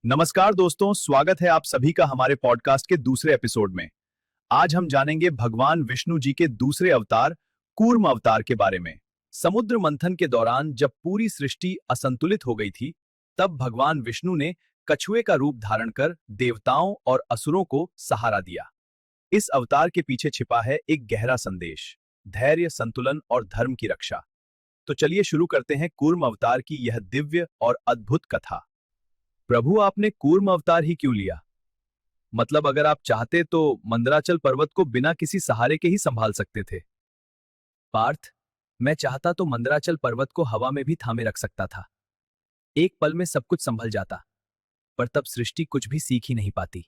नमस्कार दोस्तों, स्वागत है आप सभी का हमारे पॉडकास्ट के दूसरे एपिसोड में। आज हम जानेंगे भगवान विष्णु जी के दूसरे अवतार कूर्म अवतार के बारे में। समुद्र मंथन के दौरान जब पूरी सृष्टि असंतुलित हो गई थी, तब भगवान विष्णु ने कछुए का रूप धारण कर देवताओं और असुरों को सहारा दिया। इस अवतार के पीछे छिपा है एक गहरा संदेश, धैर्य, संतुलन और धर्म की रक्षा। तो चलिए शुरू करते हैं कूर्म अवतार की यह दिव्य और अद्भुत कथा। प्रभु, आपने कूर्म अवतार ही क्यों लिया? मतलब अगर आप चाहते तो मंदराचल पर्वत को बिना किसी सहारे के ही संभाल सकते थे। पार्थ, मैं चाहता तो मंदराचल पर्वत को हवा में भी थामे रख सकता था। एक पल में सब कुछ संभल जाता, पर तब सृष्टि कुछ भी सीख ही नहीं पाती।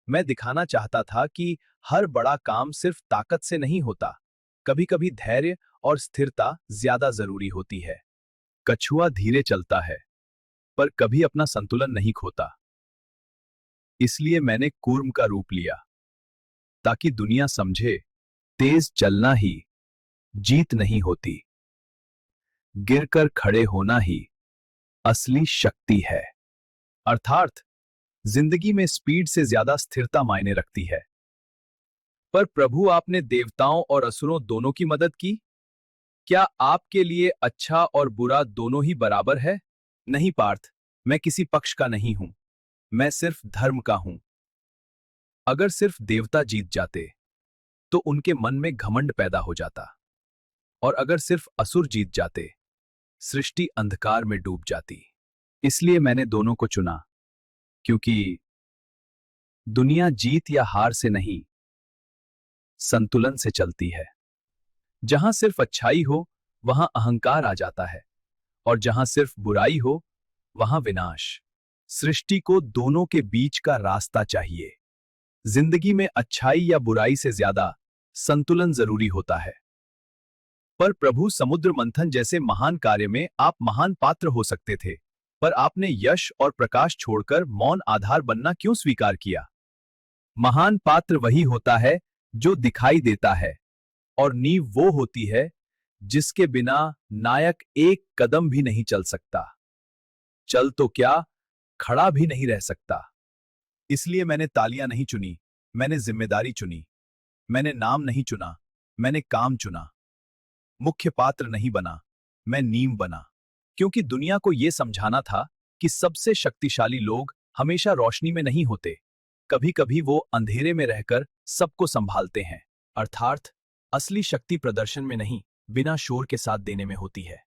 मैं दिखाना चाहता था कि हर बड़ा काम सिर्फ ताकत से नहीं होता, कभी कभी धैर्य और स्थिरता ज्यादा जरूरी होती है। कछुआ धीरे चलता है, पर कभी अपना संतुलन नहीं खोता। इसलिए मैंने कूर्म का रूप लिया, ताकि दुनिया समझे तेज चलना ही जीत नहीं होती, गिरकर खड़े होना ही असली शक्ति है। अर्थात जिंदगी में स्पीड से ज्यादा स्थिरता मायने रखती है। पर प्रभु, आपने देवताओं और असुरों दोनों की मदद की। क्या आपके लिए अच्छा और बुरा दोनों ही बराबर है? नहीं पार्थ, मैं किसी पक्ष का नहीं हूं, मैं सिर्फ धर्म का हूं। अगर सिर्फ देवता जीत जाते तो उनके मन में घमंड पैदा हो जाता, और अगर सिर्फ असुर जीत जाते सृष्टि अंधकार में डूब जाती। इसलिए मैंने दोनों को चुना, क्योंकि दुनिया जीत या हार से नहीं, संतुलन से चलती है। जहां सिर्फ अच्छाई हो वहां अहंकार आ जाता है, और जहां सिर्फ बुराई हो वहां विनाश। सृष्टि को दोनों के बीच का रास्ता चाहिए। जिंदगी में अच्छाई या बुराई से ज्यादा संतुलन जरूरी होता है। पर प्रभु, समुद्र मंथन जैसे महान कार्य में आप महान पात्र हो सकते थे, पर आपने यश और प्रकाश छोड़कर मौन आधार बनना क्यों स्वीकार किया? महान पात्र वही होता है जो दिखाई देता है, और नींव वो होती है जिसके बिना नायक एक कदम भी नहीं चल सकता। चल तो क्या, खड़ा भी नहीं रह सकता। इसलिए मैंने तालियां नहीं चुनी, मैंने जिम्मेदारी चुनी। मैंने नाम नहीं चुना, मैंने काम चुना। मुख्य पात्र नहीं बना, मैं नींव बना। क्योंकि दुनिया को यह समझाना था कि सबसे शक्तिशाली लोग हमेशा रोशनी में नहीं होते, कभी कभी वो अंधेरे में रहकर सबको संभालते हैं। अर्थात असली शक्ति प्रदर्शन में नहीं, बिना शोर के साथ देने में होती है।